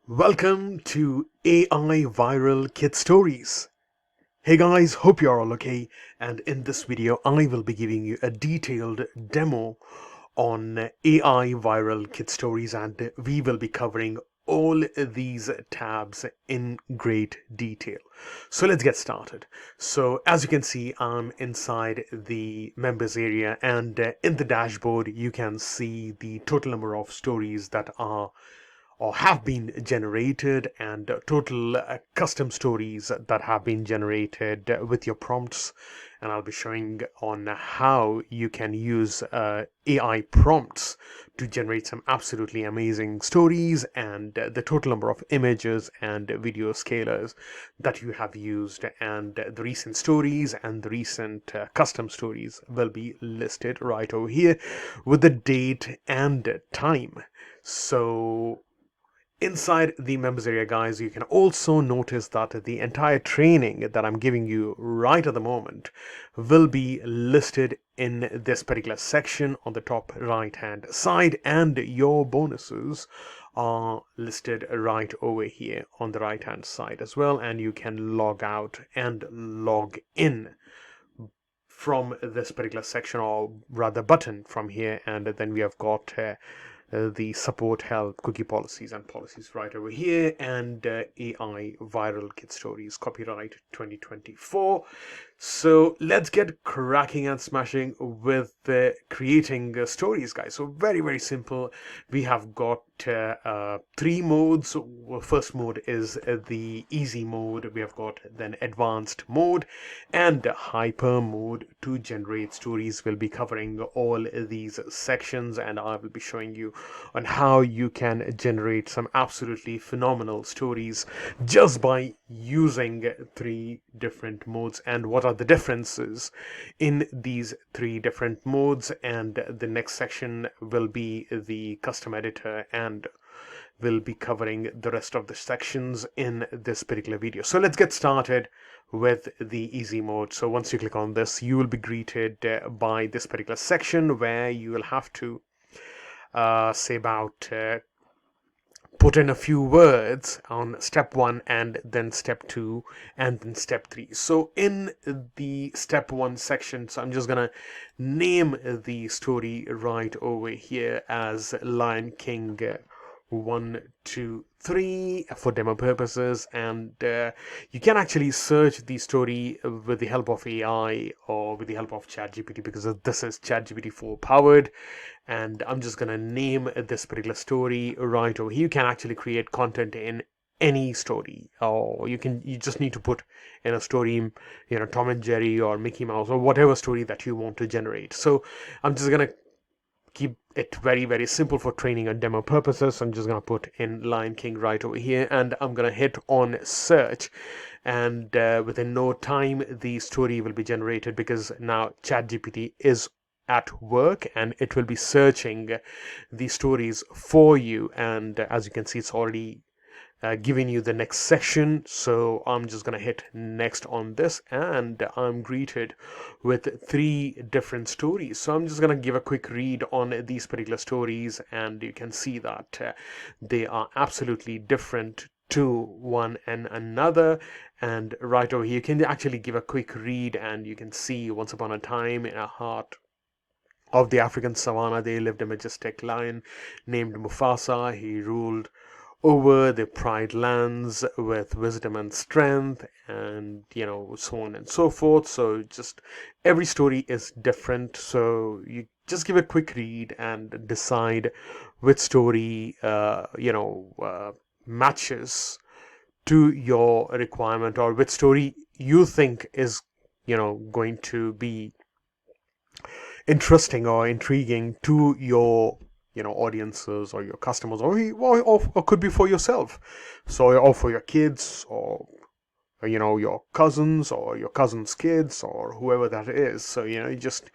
Welcome to AI Viral Kid Stories. Hey guys, hope you're all okay, and in this video I will be giving you a detailed demo on AI Viral Kid Stories, and we will be covering all these tabs in great detail. So let's get started. So as you can see, I'm inside the members area, and in the dashboard you can see the total number of stories that are or have been generated, and total custom stories that have been generated with your prompts. And I'll be showing on how you can use AI prompts to generate some absolutely amazing stories, and the total number of images and video scalars that you have used, and the recent stories and the recent custom stories will be listed right over here with the date and time. So inside the members area, guys, you can also notice that the entire training that I'm giving you right at the moment will be listed in this particular section on the top right hand side, and your bonuses are listed right over here on the right hand side as well, and you can log out and log in from this particular section, or rather button from here. And then we have got the support, help, cookie policies and policies right over here, and AI Viral Kid Stories copyright 2024. So let's get cracking and smashing with creating stories, guys. So very simple. We have got three modes. First mode is the easy mode. We have got then advanced mode and hyper mode to generate stories. We'll be covering all these sections, and I will be showing you on how you can generate some absolutely phenomenal stories just by using three different modes, and what are the differences in these three different modes. And the next section will be the custom editor, and we'll be covering the rest of the sections in this particular video. So let's get started with the easy mode. So once you click on this, you will be greeted by this particular section where you will have to say about put in a few words on step 1, and then step 2, and then step 3. So in the step 1 section, so I'm just gonna name the story right over here as Lion King 1, 2, 3 for demo purposes. And you can actually search the story with the help of AI or with the help of ChatGPT, because this is ChatGPT 4 powered. And I'm just gonna name this particular story right over here. You can actually create content in any story, or you just need to put in a story, Tom and Jerry or Mickey Mouse or whatever story that you want to generate. So I'm just gonna keep it very simple for training and demo purposes. I'm just gonna put in Lion King right over here, and I'm gonna hit on search, and within no time the story will be generated, because now ChatGPT is at work and it will be searching the stories for you. And as you can see, it's already giving you the next section. So I'm just gonna hit next on this, and I'm greeted with three different stories. So I'm just gonna give a quick read on these particular stories, and you can see that they are absolutely different to one and another. And right over here you can actually give a quick read, and you can see, once upon a time in a heart of the African savannah, there lived a majestic lion named Mufasa. He ruled over the pride lands with wisdom and strength, and so on and so forth. So just every story is different, so you just give a quick read and decide which story matches to your requirement, or which story you think is going to be interesting or intriguing to your audiences or your customers, or could be for yourself, so, or for your kids, or your cousins or your cousins' kids, or whoever that is. So you just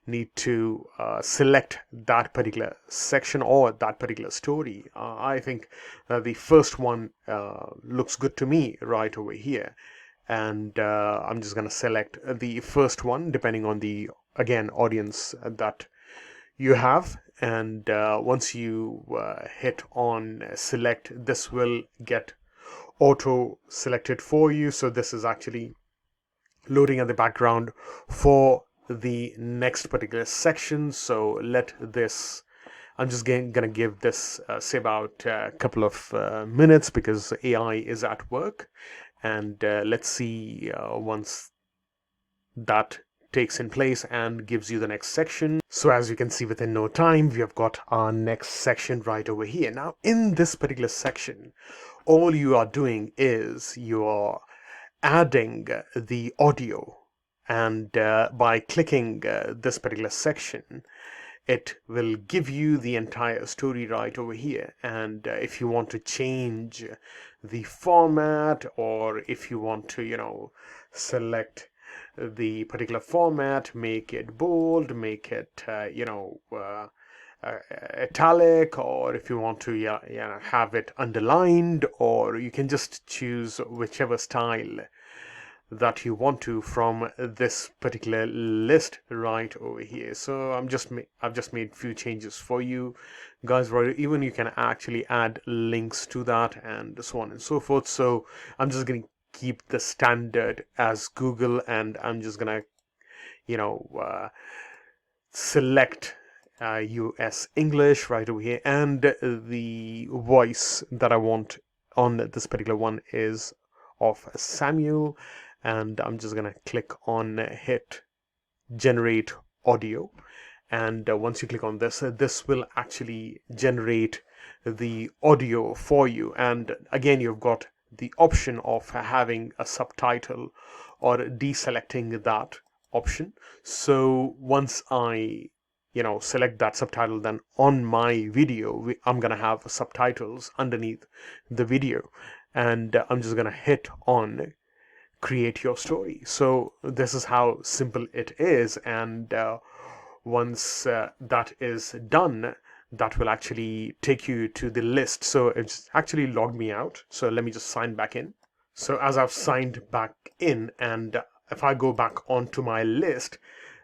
need to select that particular section or that particular story. I think the first one looks good to me right over here, and I'm just going to select the first one depending on the, again, audience that you have. and once you hit on select, this will get auto selected for you. So this is actually loading in the background for the next particular section. So let this, I'm just gonna give this say about a couple of minutes because AI is at work, and let's see once that takes in place and gives you the next section. So as you can see, within no time we have got our next section right over here. Now in this particular section, all you are doing is you are adding the audio, and by clicking this particular section, it will give you the entire story right over here. And if you want to change the format, or if you want to, you know, select the particular format, make it bold, make it italic, or if you want to have it underlined, or you can just choose whichever style that you want to from this particular list right over here. So I've just made few changes for you guys, right? Even you can actually add links to that and so on and so forth. So I'm just going to keep the standard as Google, and I'm just gonna select US English right over here, and the voice that I want on this particular one is of Samuel, and I'm just gonna click on hit generate audio, and once you click on this, this will actually generate the audio for you. And again, you've got the option of having a subtitle or deselecting that option. So once I select that subtitle, then on my video I'm gonna have subtitles underneath the video, and I'm just gonna hit on create your story. So this is how simple it is, and once that is done, that will actually take you to the list. So it's actually logged me out, so let me just sign back in. So as I've signed back in, and if I go back onto my list,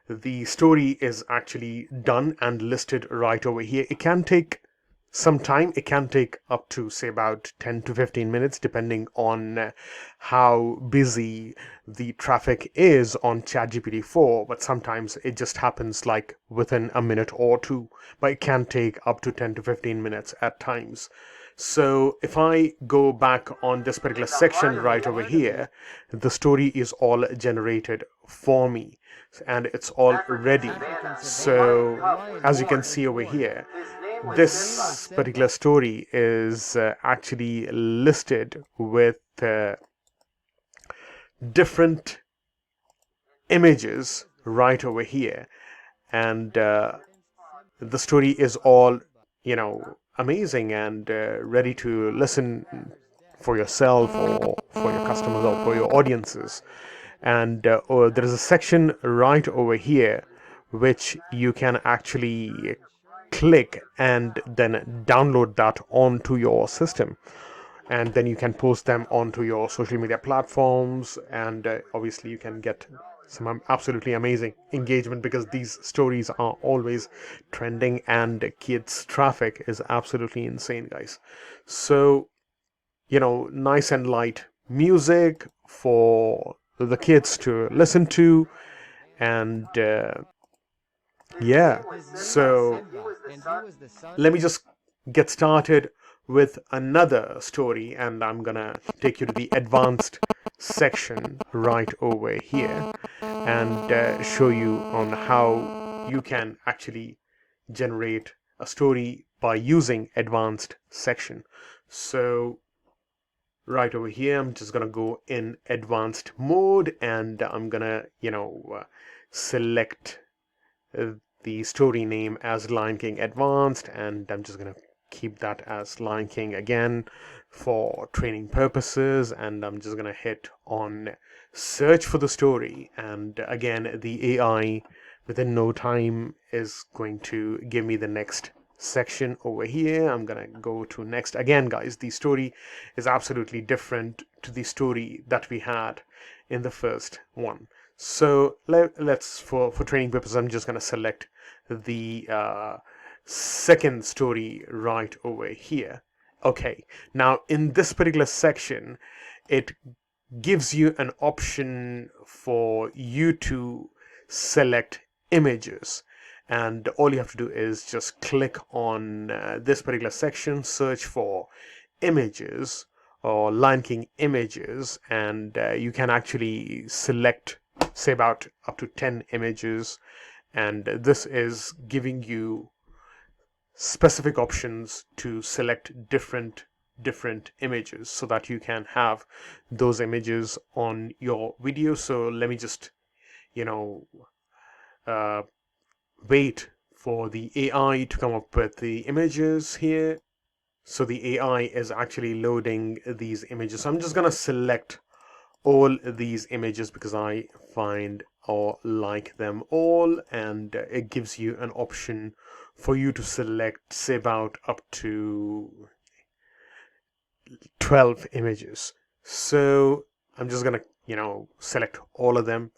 the story is actually done and listed right over here. It can take some time. It can take up to say about 10 to 15 minutes depending on how busy the traffic is on ChatGPT 4, but sometimes it just happens like within a minute or two, but it can take up to 10 to 15 minutes at times. So if I go back on this particular section right over here, the story is all generated for me and it's all ready. So as you can see over here, this particular story is actually listed with different images right over here, and the story is all amazing and ready to listen for yourself or for your customers or for your audiences. And there is a section right over here which you can actually click and then download that onto your system, and then you can post them onto your social media platforms, and obviously you can get some absolutely amazing engagement because these stories are always trending and kids traffic is absolutely insane, guys. So nice and light music for the kids to listen to, and yeah, so let me just get started with another story, and I'm gonna take you to the advanced section right over here and show you on how you can actually generate a story by using advanced section. So right over here, I'm just gonna go in advanced mode, and I'm gonna select the story name as Lion King Advanced, and I'm just gonna keep that as Lion King again for training purposes, and I'm just gonna hit on search for the story, and again the AI within no time is going to give me the next section over here. I'm gonna go to next. Again, guys, the story is absolutely different to the story that we had in the first one. So let's for training purposes, I'm just going to select the second story right over here. Okay, now in this particular section, it gives you an option for you to select images, and all you have to do is just click on this particular section, search for images or Lion King images, and you can actually select, say, about up to 10 images, and this is giving you specific options to select different images so that you can have those images on your video. So let me just, you know, uh, wait for the AI to come up with the images here. So the AI is actually loading these images. So I'm just gonna select all these images because I find or like them all, and it gives you an option for you to select, say, about up to 12 images. So I'm just gonna, select all of them,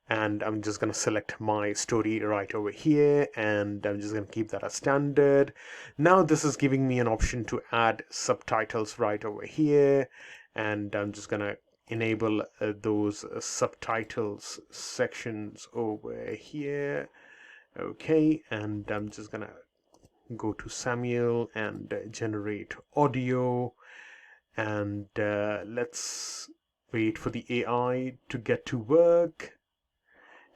and I'm just gonna select my story right over here, and I'm just gonna keep that as standard. Now this is giving me an option to add subtitles right over here, and I'm just gonna enable those subtitles sections over here. Okay, and I'm just gonna go to Samuel and generate audio, and let's wait for the AI to get to work.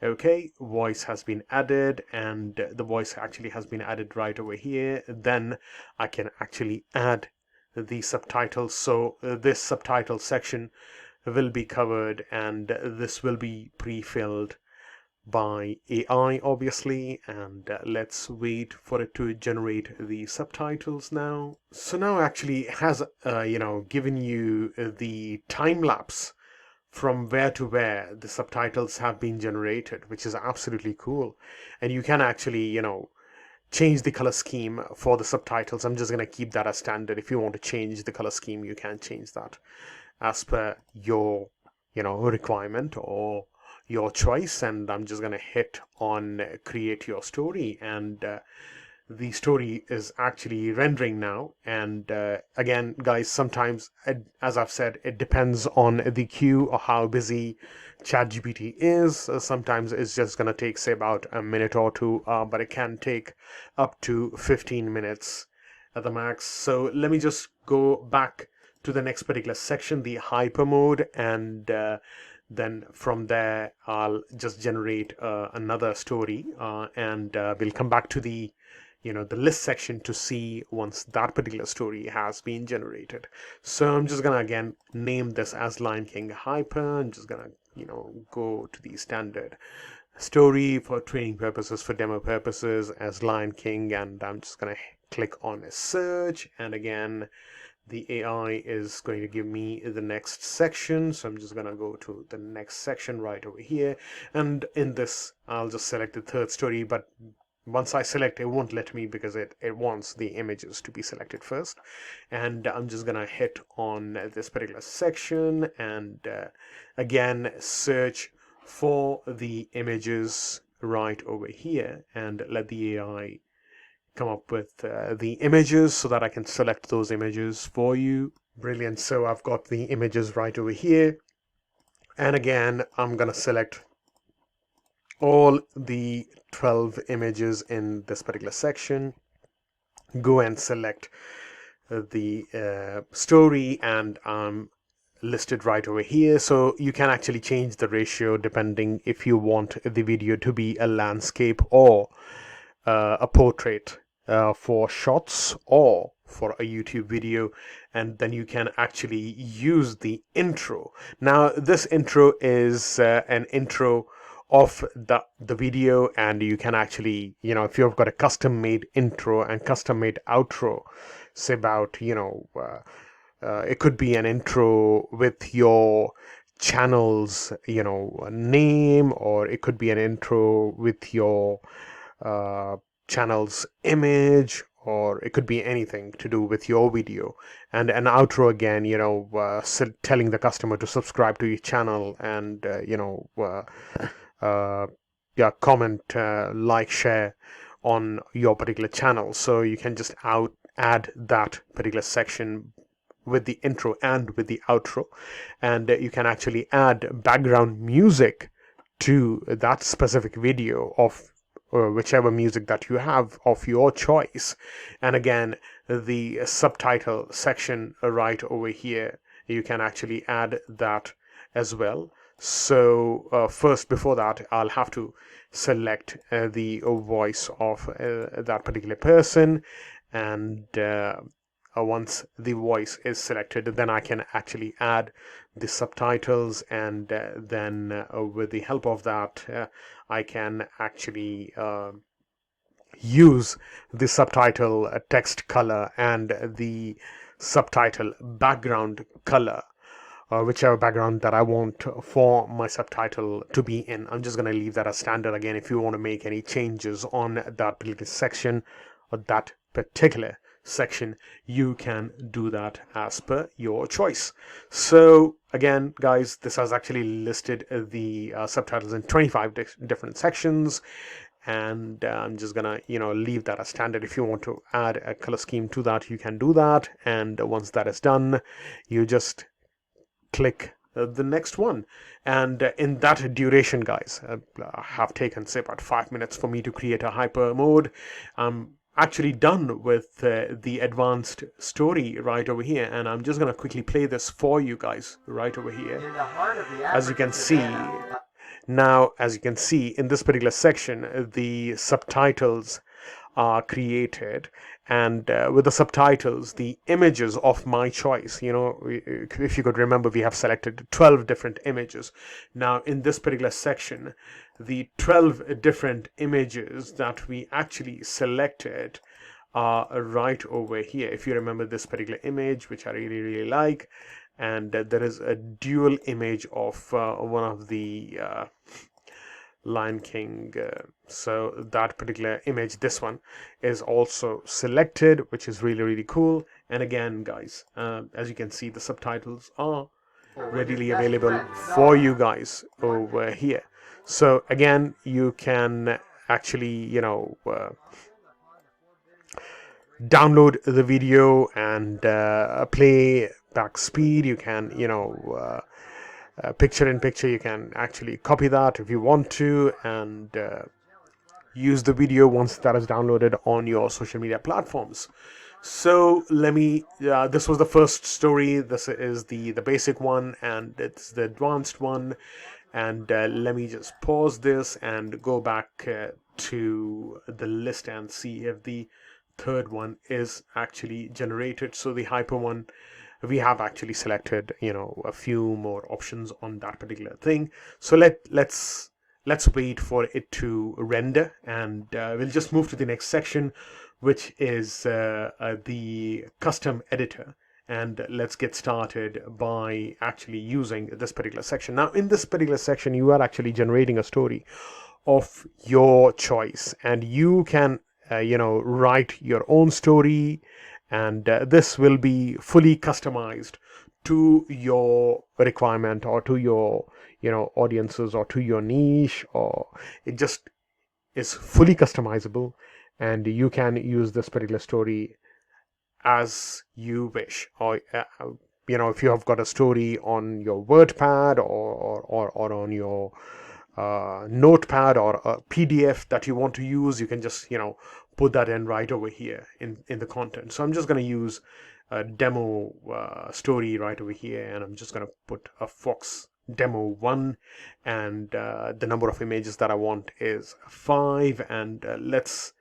Okay, voice has been added, and the voice actually has been added right over here. Then I can actually add the subtitles. So this subtitle section will be covered, and this will be pre-filled by AI, obviously. And let's wait for it to generate the subtitles now. So now actually it has given you the time lapse from where to where the subtitles have been generated, which is absolutely cool. And you can actually, change the color scheme for the subtitles. I'm just going to keep that as standard. If you want to change the color scheme, you can change that as per your, requirement or your choice. And I'm just going to hit on create your story, and the story is actually rendering now. And again, guys, sometimes, as I've said, it depends on the queue or how busy ChatGPT is. Sometimes it's just going to take, say, about a minute or two, but it can take up to 15 minutes at the max. So let me just go back to the next particular section, the hyper mode, and then from there I'll just generate another story, and we'll come back to the the list section to see once that particular story has been generated. So I'm just gonna again name this as Lion King Hyper. I'm just gonna go to the standard story for training purposes, for demo purposes, as Lion King, and I'm just gonna click on a search, and again the AI is going to give me the next section. So I'm just gonna go to the next section right over here, and in this I'll just select the third story, but once I select, it won't let me because it wants the images to be selected first. And I'm just gonna hit on this particular section, and again search for the images right over here, and let the AI come up with the images so that I can select those images for you. Brilliant. So I've got the images right over here, and again I'm gonna select all the 12 images in this particular section, go and select the story, and listed right over here. So you can actually change the ratio depending if you want the video to be a landscape or a portrait for shots or for a YouTube video, and then you can actually use the intro. Now this intro is an intro of the video, and you can actually, if you've got a custom made intro and custom made outro, say about it could be an intro with your channel's name, or it could be an intro with your channel's image, or it could be anything to do with your video, and an outro again, telling the customer to subscribe to your channel, and yeah, comment, like, share on your particular channel. So you can just add that particular section with the intro and with the outro, and you can actually add background music to that specific video of whichever music that you have of your choice. And again, the subtitle section right over here, you can actually add that as well. So first, before that, I'll have to select the voice of that particular person, and once the voice is selected, then I can actually add the subtitles, and then with the help of that, I can actually use the subtitle text color and the subtitle background color, whichever background that I want for my subtitle to be in. I'm just going to leave that as standard. Again, if you want to make any changes on that particular section or that particular section, you can do that as per your choice. So again, guys, this has actually listed the subtitles in 25 different sections, and I'm just gonna leave that as standard. If you want to add a color scheme to that, you can do that, and once that is done, you just click the next one. And in that duration, guys, have taken say about 5 minutes for me to create a hyper mode. Actually done with the advanced story right over here, and I'm just going to quickly play this for you guys right over here. As you can see now, in this particular section, the subtitles are created, and with the subtitles, the images of my choice, if you could remember, we have selected 12 different images. Now in this particular section, the 12 different images that we actually selected are right over here. If you remember this particular image, which I really like, and there is a dual image of one of the Lion King, so that particular image, this one, is also selected, which is really cool. And again, guys, as you can see, the subtitles are readily available for you guys over here. So again, you can actually download the video and play back speed. You can picture in picture, you can actually copy that if you want to, and use the video once that is downloaded on your social media platforms. So let me this was the first story. This is the basic one, and it's the advanced one. And let me just pause this and go back to the list and see if the third one is actually generated. So the hyper one, we have actually selected a few more options on that particular thing. So let's wait for it to render, and we'll just move to the next section, which is the custom editor. And let's get started by actually using this particular section. Now in this particular section, you are actually generating a story of your choice, and you can write your own story, and this will be fully customized to your requirement, or to your audiences, or to your niche, or it just is fully customizable, and you can use this particular story as you wish. Or if you have got a story on your WordPad, or on your notepad, or a PDF that you want to use, you can just put that in right over here in the content. So I'm just going to use a demo story right over here, and I'm just going to put a Fox demo 1, and the number of images that I want is 5, and let's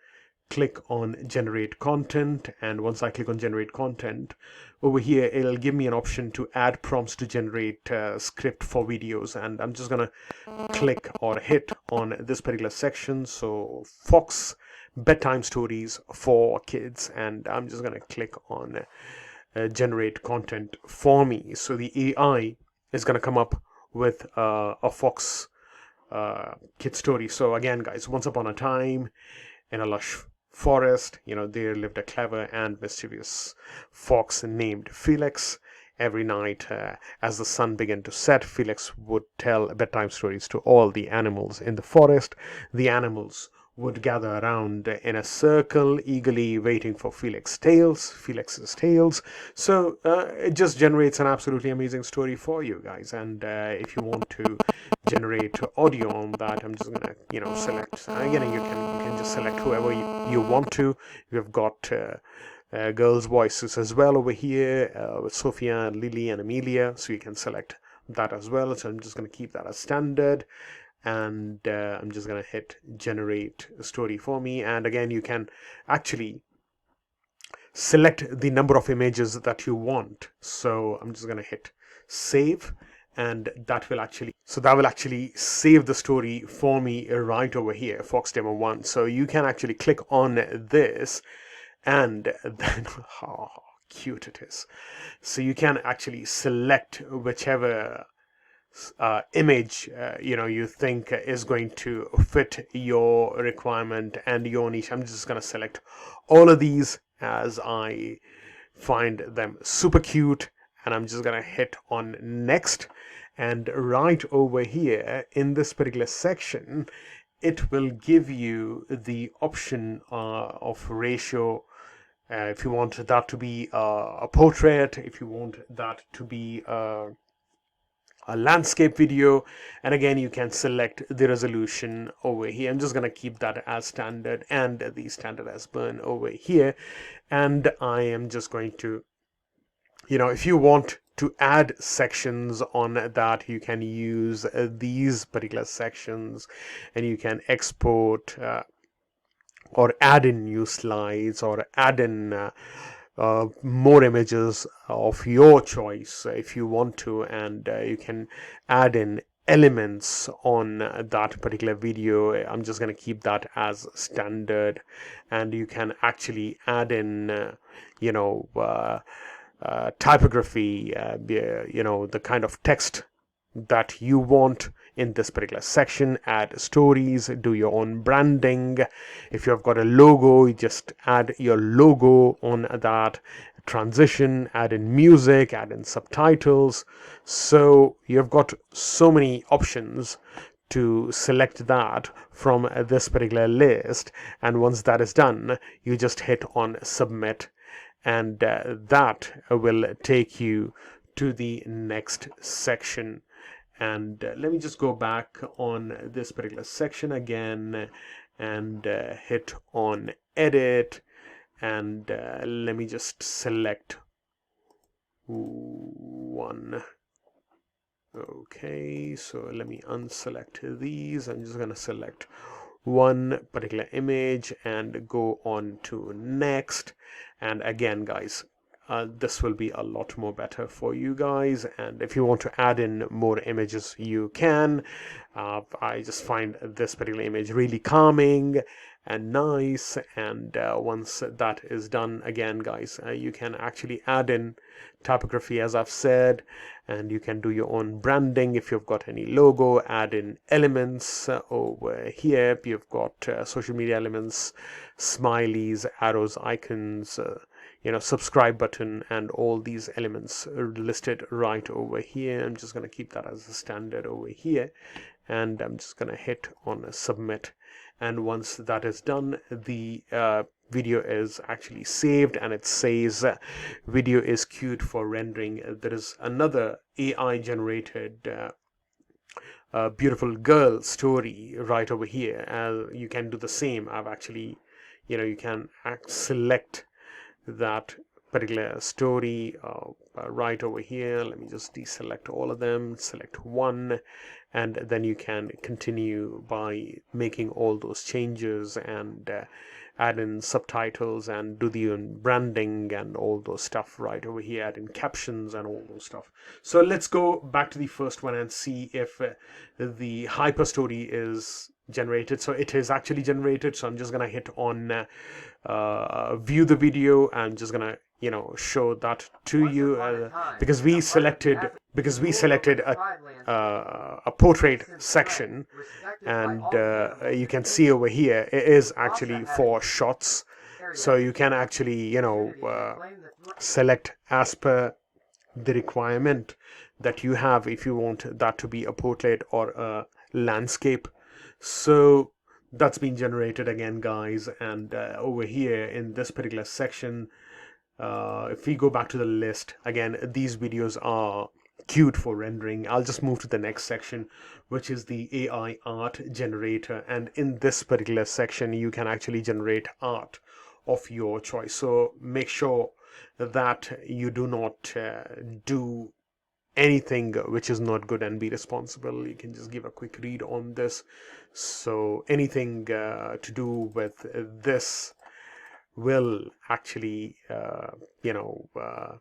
click on generate content. And once I click on generate content, over here it'll give me an option to add prompts to generate script for videos, and I'm just gonna click or hit on this particular section. So Fox bedtime stories for kids, and I'm just gonna click on generate content for me. So the AI is gonna come up with a Fox kid story. So again, guys, once upon a time in a lush forest, there lived a clever and mischievous fox named Felix. Every night, as the sun began to set, Felix would tell bedtime stories to all the animals in the forest. The animals would gather around in a circle, eagerly waiting for Felix's tales. So it just generates an absolutely amazing story for you guys. And if you want to generate audio on that, I'm just gonna, select. Again, you can just select whoever you want to. We've got girls' voices as well over here with Sophia, Lily, and Amelia. So you can select that as well. So I'm just going to keep that as standard, and I'm just going to hit generate story for me. And again, you can actually select the number of images that you want. So I'm just going to hit save, and that will actually save the story for me right over here, Fox Demo 1. So you can actually click on this, and then how cute it is. So you can actually select whichever image you think is going to fit your requirement and your niche. I'm just going to select all of these as I find them super cute, and I'm just going to hit on next. And right over here in this particular section, it will give you the option of ratio. If you want that to be a portrait, if you want that to be a landscape video, and again you can select the resolution over here. I'm just going to keep that as standard and the standard as burn over here, and I am just going to, if you want to add sections on that, you can use these particular sections, and you can export or add in new slides or add in more images of your choice if you want to, and you can add in elements on that particular video. I'm just going to keep that as standard, and you can actually add in typography, the kind of text that you want in this particular section. Add stories, do your own branding. If you've got a logo, you just add your logo on that. Transition, add in music, add in subtitles. So you've got so many options to select that from this particular list, and once that is done, you just hit on submit, and that will take you to the next section. And let me just go back on this particular section again, and hit on edit, and let me just select one. Okay, so let me unselect these. I'm just going to select one particular image and go on to next. And again, guys, this will be a lot more better for you guys, and if you want to add in more images, you can. I just find this particular image really calming and nice, and once that is done, again, guys, you can actually add in typography, as I've said, and you can do your own branding. If you've got any logo, add in elements over here. You've got social media elements, smileys, arrows, icons, subscribe button, and all these elements are listed right over here. I'm just going to keep that as a standard over here, and I'm just going to hit on submit. And once that is done, the video is actually saved, and it says video is queued for rendering. There is another AI generated beautiful girl story right over here. You can do the same. I've actually, you can select that particular story right over here. Let me just deselect all of them, select one, and then you can continue by making all those changes and add in subtitles and do the branding and all those stuff right over here, add in captions and all those stuff. So let's go back to the first one and see if the hyper story is generated. So it is actually generated, so I'm just gonna hit on view the video. I'm just gonna show that to you because we selected a portrait section, and you can see over here it is actually 4 shots, so you can actually select as per the requirement that you have if you want that to be a portrait or a landscape. So that's been generated again, guys. And over here in this particular section, if we go back to the list again, these videos are queued for rendering. I'll just move to the next section, which is the AI art generator. And in this particular section, you can actually generate art of your choice. So make sure that you do not do anything which is not good, and be responsible. You can just give a quick read on this. So anything to do with this will actually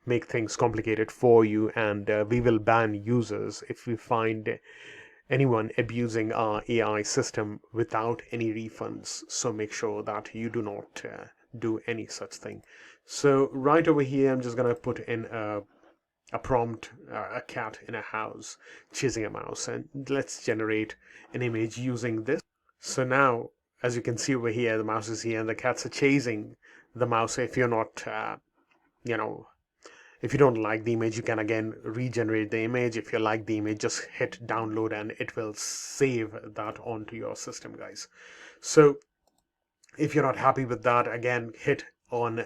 make things complicated for you, and we will ban users if we find anyone abusing our AI system without any refunds. So make sure that you do not do any such thing. So right over here, I'm just gonna put in a prompt, a cat in a house chasing a mouse, and let's generate an image using this. So now, as you can see over here, the mouse is here and the cats are chasing the mouse. If you're not you know if you don't like the image, you can again regenerate the image. If you like the image, just hit download and it will save that onto your system, guys. So if you're not happy with that, again hit on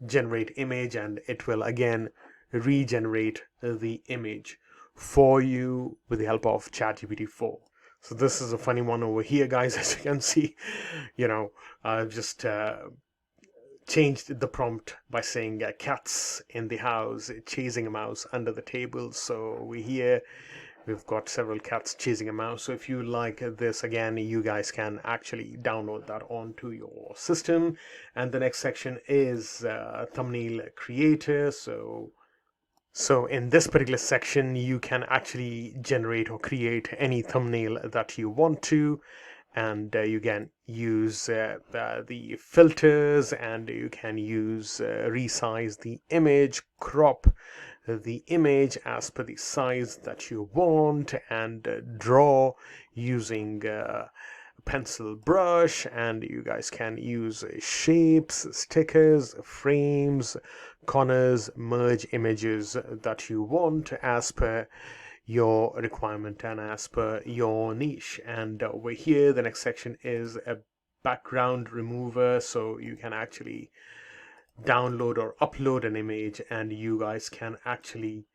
generate image and it will again regenerate the image for you with the help of ChatGPT 4. So this is a funny one over here, guys. As you can see, I've just changed the prompt by saying cats in the house chasing a mouse under the table. So over here we've got several cats chasing a mouse. So if you like this, again, you guys can actually download that onto your system. And the next section is thumbnail creator. So in this particular section, you can actually generate or create any thumbnail that you want to, and you can use the filters, and you can use resize the image, crop the image as per the size that you want, and draw using pencil brush. And you guys can use shapes, stickers, frames, corners, merge images that you want as per your requirement and as per your niche. And over here, the next section is a background remover. So you can actually download or upload an image, and you guys can actually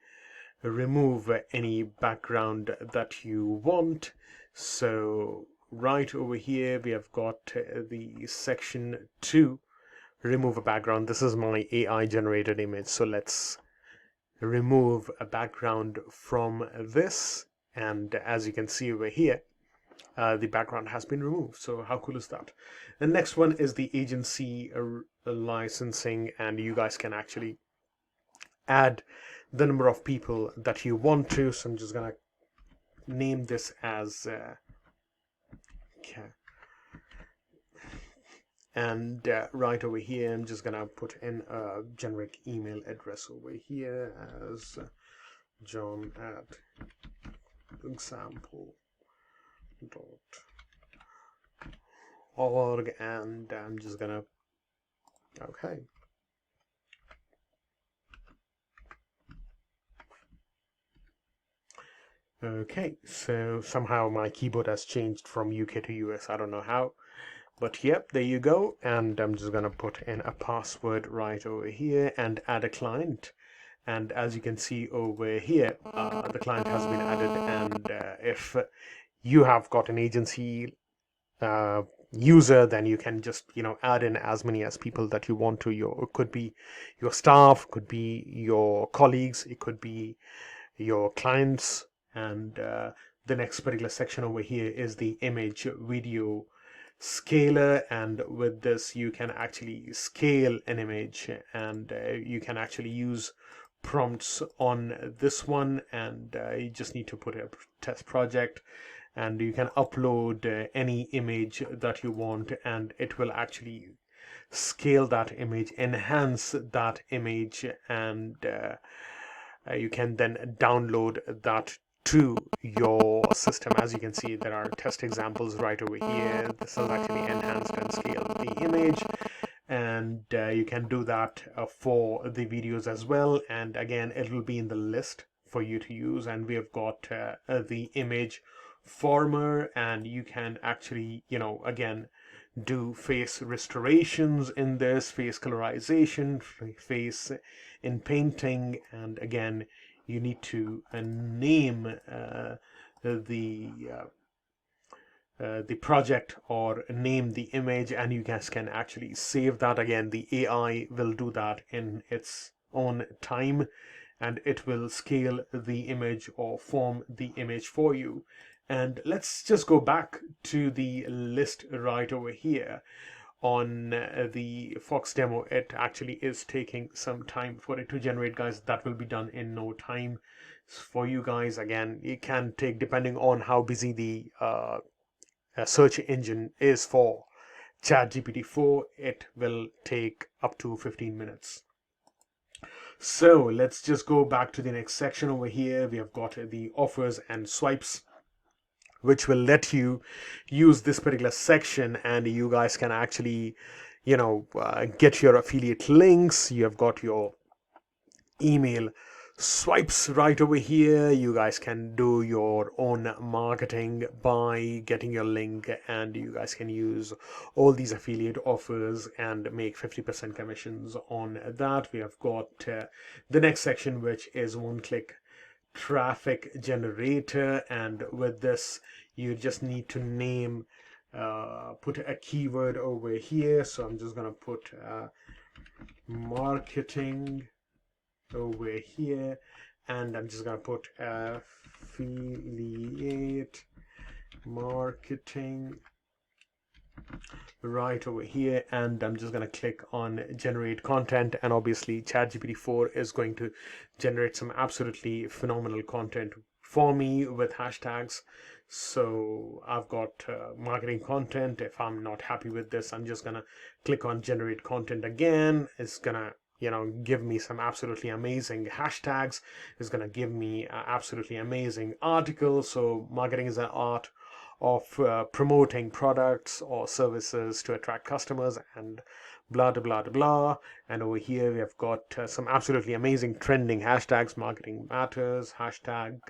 remove any background that you want. So right over here, we have got the section 2, remove a background. This is my AI generated image. So let's remove a background from this, and as you can see over here, the background has been removed. So how cool is that? The next one is the agency licensing, and you guys can actually add the number of people that you want to. So I'm just gonna name this as okay. And right over here, I'm just gonna put in a generic email address over here as john@example.org, and I'm just gonna okay. Okay, so somehow my keyboard has changed from UK to US. I don't know how, but yep, there you go. And I'm just gonna put in a password right over here and add a client. And as you can see over here, the client has been added. And if you have got an agency user, then you can just add in as many as people that you want to. It could be your staff, could be your colleagues, it could be your clients. And the next particular section over here is the image video scaler, and with this you can actually scale an image, and you can actually use prompts on this one. And you just need to put a test project, and you can upload any image that you want, and it will actually scale that image, enhance that image, and you can then download that to your system. As you can see, there are test examples right over here. This is actually enhanced and scaled the image, and you can do that for the videos as well. And again, it will be in the list for you to use. And we have got the image former, and you can actually, again, do face restorations in this, face colorization, face in painting, and again, you need to name the project or name the image, and you guys can actually save that. Again, the AI will do that in its own time, and it will scale the image or form the image for you. And let's just go back to the list right over here on the Fox demo. It actually is taking some time for it to generate, guys. That will be done in no time for you guys. Again, it can take, depending on how busy the search engine is for ChatGPT 4, it will take up to 15 minutes. So let's just go back to the next section over here. We have got the offers and swipes, which will let you use this particular section, and you guys can actually, get your affiliate links. You have got your email swipes right over here. You guys can do your own marketing by getting your link, and you guys can use all these affiliate offers and make 50% commissions on that. We have got the next section, which is one-click traffic generator, and with this you just need to name put a keyword over here. So I'm just gonna put marketing over here, and I'm just gonna put affiliate marketing right over here, and I'm just going to click on generate content, and obviously ChatGPT 4 is going to generate some absolutely phenomenal content for me with hashtags. So I've got marketing content. If I'm not happy with this, I'm just gonna click on generate content again. It's gonna give me some absolutely amazing hashtags. It's gonna give me absolutely amazing articles. So marketing is an art of promoting products or services to attract customers, and blah blah blah blah. And over here we have got some absolutely amazing trending hashtags: marketing matters, hashtag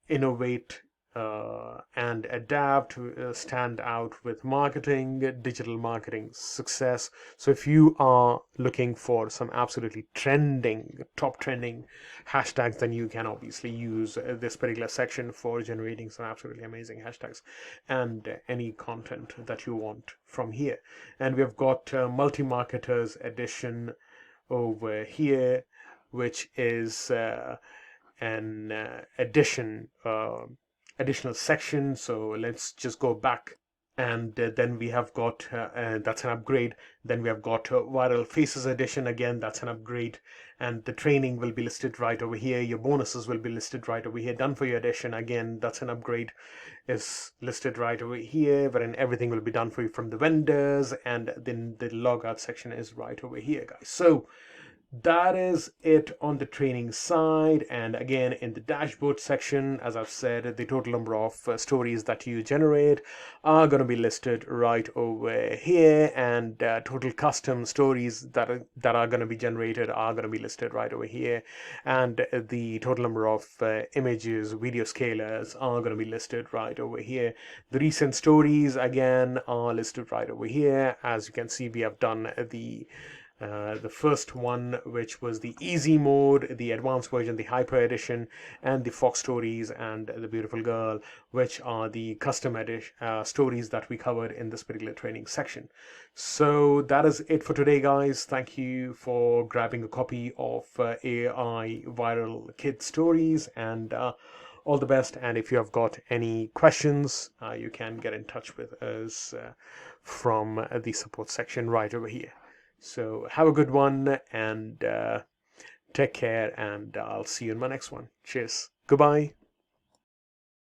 innovate and adapt, stand out with marketing, digital marketing success. So if you are looking for some absolutely top trending hashtags, then you can obviously use this particular section for generating some absolutely amazing hashtags and any content that you want from here. And we've got multi-marketers edition over here, which is an additional section. So let's just go back, and then we have got that's an upgrade. Then we have got viral faces edition. Again, that's an upgrade, and the training will be listed right over here. Your bonuses will be listed right over here. Done for your edition, again, that's an upgrade, is listed right over here, wherein everything will be done for you from the vendors, and then the logout section is right over here, guys. So that is it on the training side. And again, in the dashboard section, as I've said, the total number of stories that you generate are going to be listed right over here, and total custom stories that are going to be generated are going to be listed right over here, and the total number of images, video scalers are going to be listed right over here. The recent stories again are listed right over here. As you can see, we have done the first one, which was the easy mode, the advanced version, the hyper edition, and the Fox stories and the beautiful girl, which are the custom stories that we covered in this particular training section. So that is it for today, guys. Thank you for grabbing a copy of AI Viral Kid Stories, and all the best. And if you have got any questions, you can get in touch with us from the support section right over here. So have a good one, and take care, and I'll see you in my next one. Cheers. Goodbye.